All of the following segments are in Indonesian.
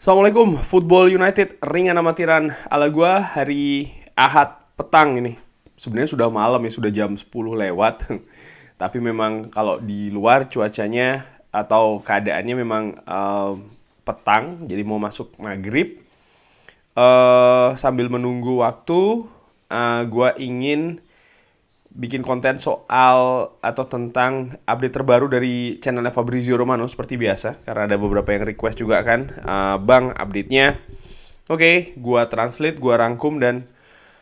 Assalamualaikum, Football United ringan amatiran ala gua hari Ahad petang ini. Sebenarnya sudah malam ya, sudah jam 10 lewat. Tapi memang kalau di luar cuacanya atau keadaannya memang petang, jadi mau masuk maghrib. Sambil menunggu waktu, gua ingin bikin konten soal atau tentang update terbaru dari channelnya Fabrizio Romano seperti biasa, karena ada beberapa yang request juga kan, Bang, update-nya. Oke, gua translate, gua rangkum dan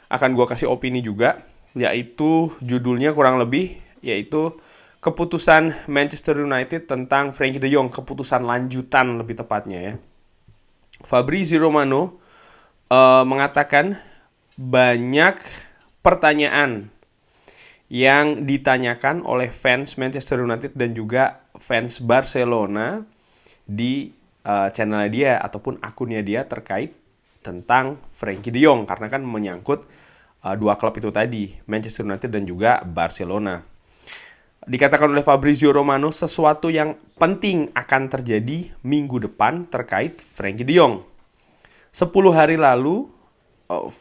akan gua kasih opini juga, yaitu judulnya kurang lebih yaitu keputusan Manchester United tentang Frankie De Jong, keputusan lanjutan lebih tepatnya ya. Fabrizio Romano mengatakan banyak pertanyaan yang ditanyakan oleh fans Manchester United dan juga fans Barcelona di channelnya dia ataupun akunnya dia terkait tentang Frankie De Jong, karena kan menyangkut dua klub itu tadi, Manchester United dan juga Barcelona. Dikatakan oleh Fabrizio Romano sesuatu yang penting akan terjadi minggu depan terkait Frankie De Jong. 10 hari lalu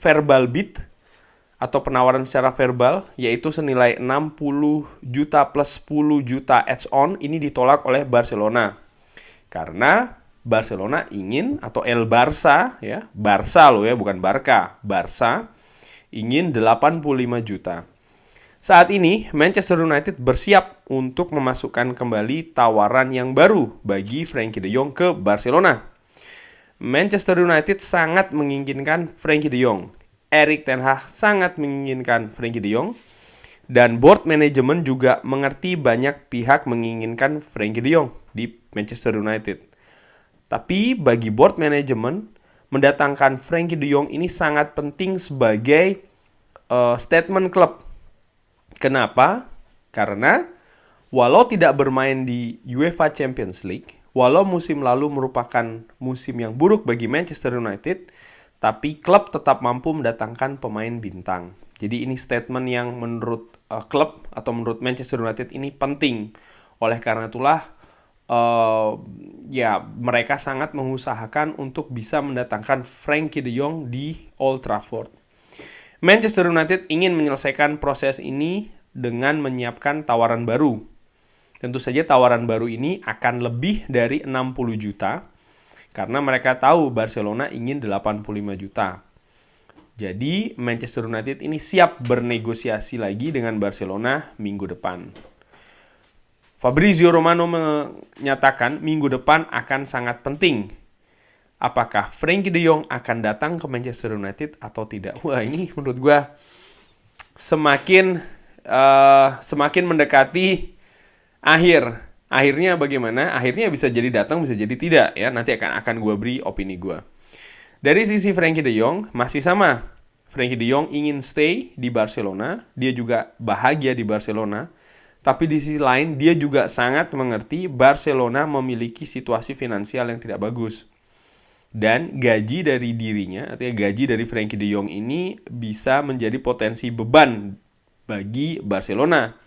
verbal bid atau penawaran secara verbal yaitu senilai 60 juta plus 10 juta add-on ini ditolak oleh Barcelona. Karena Barcelona ingin, atau El Barça ya, Barça loh ya, bukan Barca, Barça ingin 85 juta. Saat ini Manchester United bersiap untuk memasukkan kembali tawaran yang baru bagi Frankie De Jong ke Barcelona. Manchester United sangat menginginkan Frankie De Jong. Erik ten Hag sangat menginginkan Frankie De Jong, dan board management juga mengerti banyak pihak menginginkan Frankie De Jong di Manchester United. Tapi bagi board management, mendatangkan Frankie De Jong ini sangat penting sebagai statement klub. Kenapa? Karena walau tidak bermain di UEFA Champions League, walau musim lalu merupakan musim yang buruk bagi Manchester United, tapi klub tetap mampu mendatangkan pemain bintang. Jadi ini statement yang menurut klub atau menurut Manchester United ini penting. Oleh karena itulah mereka sangat mengusahakan untuk bisa mendatangkan Frankie De Jong di Old Trafford. Manchester United ingin menyelesaikan proses ini dengan menyiapkan tawaran baru. Tentu saja tawaran baru ini akan lebih dari 60 juta. Karena mereka tahu Barcelona ingin 85 juta. Jadi Manchester United ini siap bernegosiasi lagi dengan Barcelona minggu depan. Fabrizio Romano menyatakan minggu depan akan sangat penting. Apakah Frankie De Jong akan datang ke Manchester United atau tidak? Wah, ini menurut gue semakin mendekati akhir. Akhirnya bagaimana? Akhirnya bisa jadi datang, bisa jadi tidak ya. Nanti akan gue beri opini gue. Dari sisi Frankie De Jong masih sama. Frankie De Jong ingin stay di Barcelona, dia juga bahagia di Barcelona. Tapi di sisi lain dia juga sangat mengerti Barcelona memiliki situasi finansial yang tidak bagus. Dan gaji dari dirinya, artinya gaji dari Frankie De Jong ini bisa menjadi potensi beban bagi Barcelona.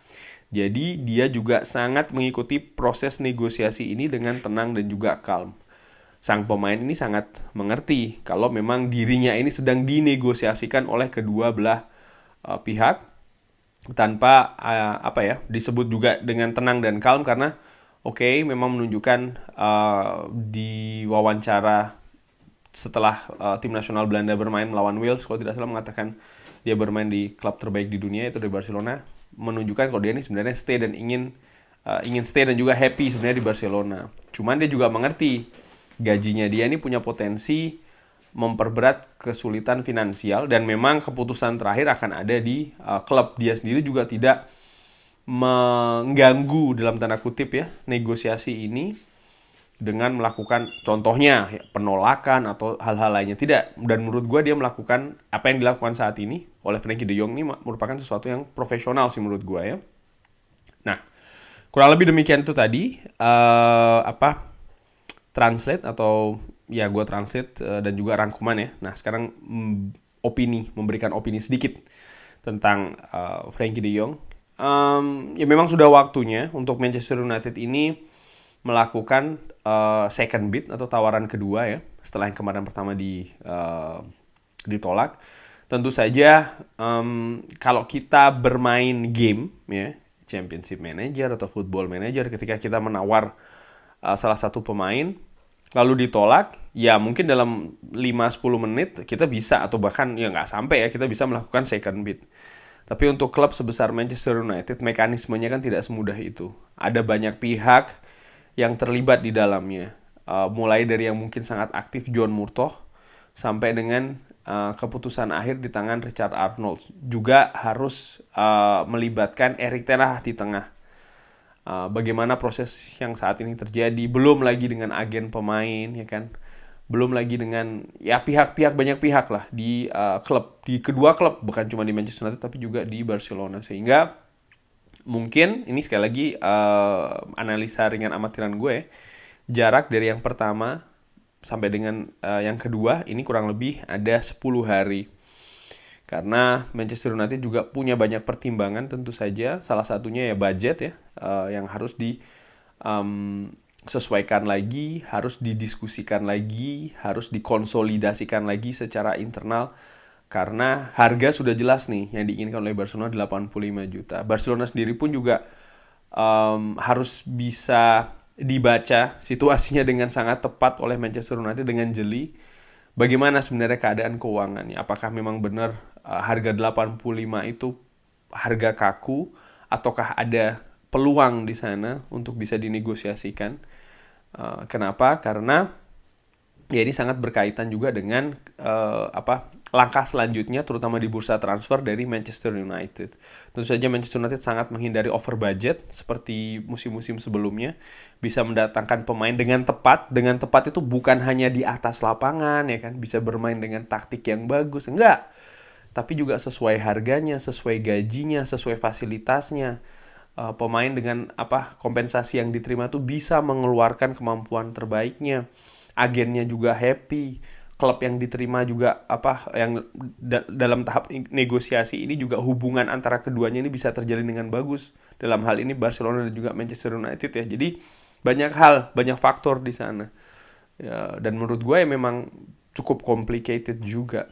Jadi dia juga sangat mengikuti proses negosiasi ini dengan tenang dan juga calm. Sang pemain ini sangat mengerti kalau memang dirinya ini sedang dinegosiasikan oleh kedua belah pihak tanpa disebut juga dengan tenang dan calm, karena memang menunjukkan di wawancara setelah tim nasional Belanda bermain melawan Wales, kalau tidak salah mengatakan dia bermain di klub terbaik di dunia itu di Barcelona, menunjukkan kalau dia ini sebenarnya stay dan ingin stay dan juga happy sebenarnya di Barcelona. Cuman dia juga mengerti gajinya dia ini punya potensi memperberat kesulitan finansial, dan memang keputusan terakhir akan ada di klub. Dia sendiri juga tidak mengganggu dalam tanda kutip ya negosiasi ini dengan melakukan contohnya penolakan atau hal-hal lainnya, tidak. Dan menurut gue dia melakukan apa yang dilakukan saat ini oleh Frankie De Jong ini merupakan sesuatu yang profesional sih menurut gue ya. Nah, kurang lebih demikian itu tadi translate atau ya gue translate dan juga rangkuman ya. Nah sekarang memberikan opini sedikit tentang Frankie De Jong. Ya memang sudah waktunya untuk Manchester United ini melakukan second bid atau tawaran kedua ya, setelah yang kemarin pertama ditolak. Tentu saja kalau kita bermain game ya, Championship Manager atau Football Manager, ketika kita menawar salah satu pemain lalu ditolak, ya mungkin dalam 5-10 menit kita bisa, atau bahkan ya nggak sampai ya, kita bisa melakukan second bid. Tapi untuk klub sebesar Manchester United, mekanismenya kan tidak semudah itu. Ada banyak pihak yang terlibat di dalamnya. Mulai dari yang mungkin sangat aktif John Murtough, sampai dengan keputusan akhir di tangan Richard Arnold. Juga harus melibatkan Erik ten Hag di tengah. Bagaimana proses yang saat ini terjadi, belum lagi dengan agen pemain, ya kan? Belum lagi dengan ya pihak-pihak, banyak pihak lah di klub, di kedua klub, bukan cuma di Manchester United tapi juga di Barcelona. Sehingga mungkin ini sekali lagi analisa ringan amatiran gue, jarak dari yang pertama sampai dengan yang kedua ini kurang lebih ada 10 hari. Karena Manchester United juga punya banyak pertimbangan tentu saja. Salah satunya ya budget ya, yang harus disesuaikan lagi, harus didiskusikan lagi, harus dikonsolidasikan lagi secara internal. Karena harga sudah jelas nih, yang diinginkan oleh Barcelona 85 juta. Barcelona sendiri pun juga harus bisa dibaca situasinya dengan sangat tepat oleh Manchester United dengan jeli. Bagaimana sebenarnya keadaan keuangannya? Apakah memang benar harga 85 itu harga kaku, ataukah ada peluang di sana untuk bisa dinegosiasikan? Kenapa? Karena ya ini sangat berkaitan juga dengan langkah selanjutnya, terutama di bursa transfer dari Manchester United. Tentu saja Manchester United sangat menghindari over budget seperti musim-musim sebelumnya. Bisa mendatangkan pemain dengan tepat. Dengan tepat itu bukan hanya di atas lapangan ya kan, bisa bermain dengan taktik yang bagus, enggak. Tapi juga sesuai harganya, sesuai gajinya, sesuai fasilitasnya. Pemain dengan kompensasi yang diterima tuh bisa mengeluarkan kemampuan terbaiknya. Agennya juga happy, klub yang diterima juga yang dalam tahap negosiasi ini juga hubungan antara keduanya ini bisa terjalin dengan bagus. Dalam hal ini Barcelona dan juga Manchester United ya. Jadi banyak hal, banyak faktor di sana. Ya, dan menurut gue ya memang cukup complicated juga.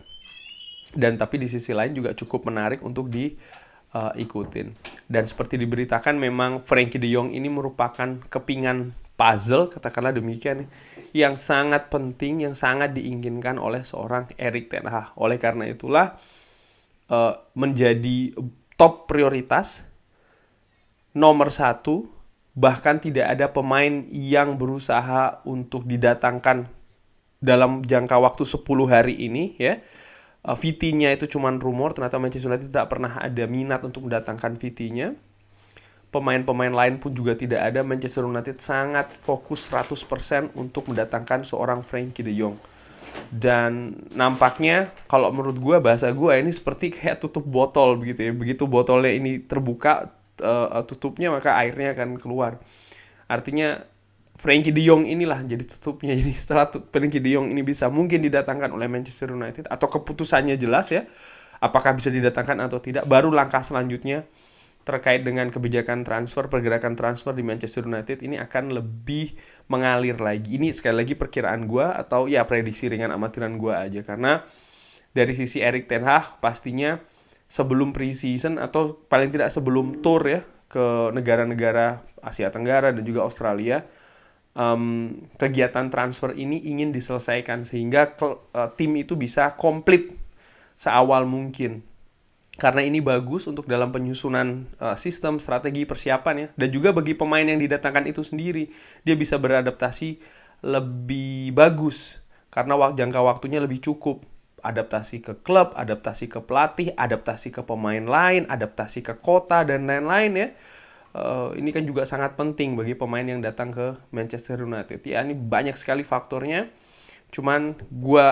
Dan tapi di sisi lain juga cukup menarik untuk diikutin. Dan seperti diberitakan memang Frenkie de Jong ini merupakan kepingan puzzle, katakanlah demikian, yang sangat penting, yang sangat diinginkan oleh seorang Erik ten Hag. Oleh karena itulah menjadi top prioritas, nomor 1, bahkan tidak ada pemain yang berusaha untuk didatangkan dalam jangka waktu 10 hari ini ya. VT-nya itu cuma rumor, ternyata Manchester United tidak pernah ada minat untuk mendatangkan VT-nya. Pemain-pemain lain pun juga tidak ada. Manchester United sangat fokus 100% untuk mendatangkan seorang Frenkie de Jong. Dan nampaknya kalau menurut gue, bahasa gue ini seperti kayak tutup botol begitu ya. Begitu botolnya ini terbuka tutupnya, maka airnya akan keluar. Artinya Frenkie de Jong inilah jadi tutupnya. Jadi setelah Frenkie de Jong ini bisa mungkin didatangkan oleh Manchester United, atau keputusannya jelas ya, apakah bisa didatangkan atau tidak, baru langkah selanjutnya terkait dengan kebijakan transfer, pergerakan transfer di Manchester United ini akan lebih mengalir lagi. Ini sekali lagi perkiraan gue atau ya prediksi ringan amatiran gue aja. Karena dari sisi Erik ten Hag pastinya sebelum pre-season atau paling tidak sebelum tour ya ke negara-negara Asia Tenggara dan juga Australia, kegiatan transfer ini ingin diselesaikan sehingga tim itu bisa komplit seawal mungkin. Karena ini bagus untuk dalam penyusunan sistem, strategi, persiapan ya. Dan juga bagi pemain yang didatangkan itu sendiri, dia bisa beradaptasi lebih bagus. Karena jangka waktunya lebih cukup. Adaptasi ke klub, adaptasi ke pelatih, adaptasi ke pemain lain, adaptasi ke kota, dan lain-lain ya. Ini kan juga sangat penting bagi pemain yang datang ke Manchester United. Ya, ini banyak sekali faktornya. Cuman gue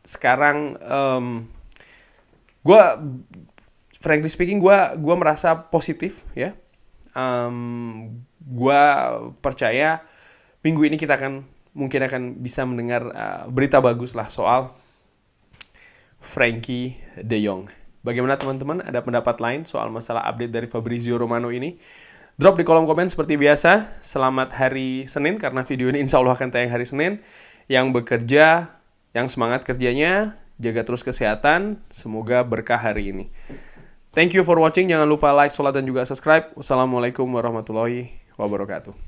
sekarang... frankly speaking, gue merasa positif ya. Gue percaya minggu ini kita mungkin akan bisa mendengar berita bagus lah soal Frenkie de Jong. Bagaimana teman-teman? Ada pendapat lain soal masalah update dari Fabrizio Romano ini? Drop di kolom komen seperti biasa. Selamat hari Senin, karena video ini insya Allah akan tayang hari Senin. Yang bekerja, yang semangat kerjanya, jaga terus kesehatan. Semoga berkah hari ini. Thank you for watching. Jangan lupa like, sholat, dan juga subscribe. Wassalamualaikum warahmatullahi wabarakatuh.